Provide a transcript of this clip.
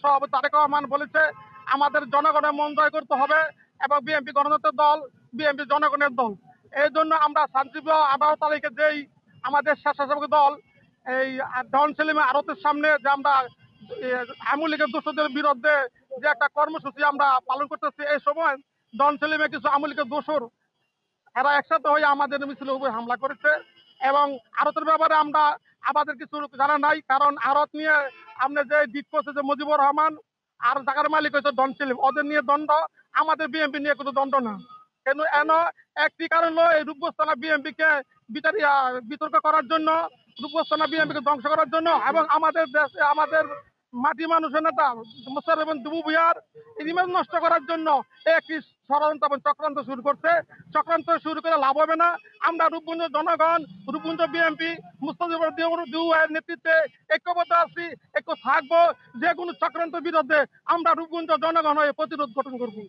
সভাপতি তারেক রহমান বলেছে আমাদের জনগণের মন জয় করতে হবে এবং বিএনপি গণতন্ত্রের দল, বিএনপি জনগণের দল। এই জন্য আমরা শান্তিপ্রিয় 18 তারিখে যেই আমাদের স্বেচ্ছাসেবক দল এই ডন সেলিমের আড়তের সামনে যে আমরা আওয়ামী লীগের দোষরদের বিরুদ্ধে যে একটা কর্মসূচি আমরা পালন করতেছি, এই সময় ডন সেলিমে কিছু আওয়ামী লীগের দোষর এরা একসাথে হয়ে আমাদের মিছিলের উপর হামলা করেছে এবং আড়তের ব্যাপারে আমরা আমাদের কিছু জানা নাই, কারণ আড়ত নিয়ে আমরা যে ডিট করছে যে মুজিবুর রহমান আর জায়গার মালিক হয়েছে ডন সেলিম, ওদের নিয়ে দ্বন্দ্ব, আমাদের বিএনপি নিয়ে কোনো দ্বন্দ্ব না। কিন্তু একটি কারণ হলো এই রূপগঞ্জ বিএনপি কে বিতর্ক করার জন্য, রূপগঞ্জ বিএনপি কে ধ্বংস করার জন্য এবং আমাদের দেশে আমাদের মাটি মানুষের নেতা মোশাররফ এবং দুবু ভূঁইয়ার ইমেজ নষ্ট করার জন্য একটি ষড়যন্ত্র এবং চক্রান্ত শুরু করছে। চক্রান্ত শুরু করে লাভ হবে না। আমরা রূপগঞ্জ জনগণ, রূপগঞ্জ বিএনপি মুস্তাফিজুর রহমানের নেতৃত্বে ঐক্যবদ্ধ আছি, ঐক্য থাকবো। যে কোনো চক্রান্তের বিরুদ্ধে আমরা রূপগঞ্জ জনগণ হয়ে প্রতিরোধ গঠন করবো।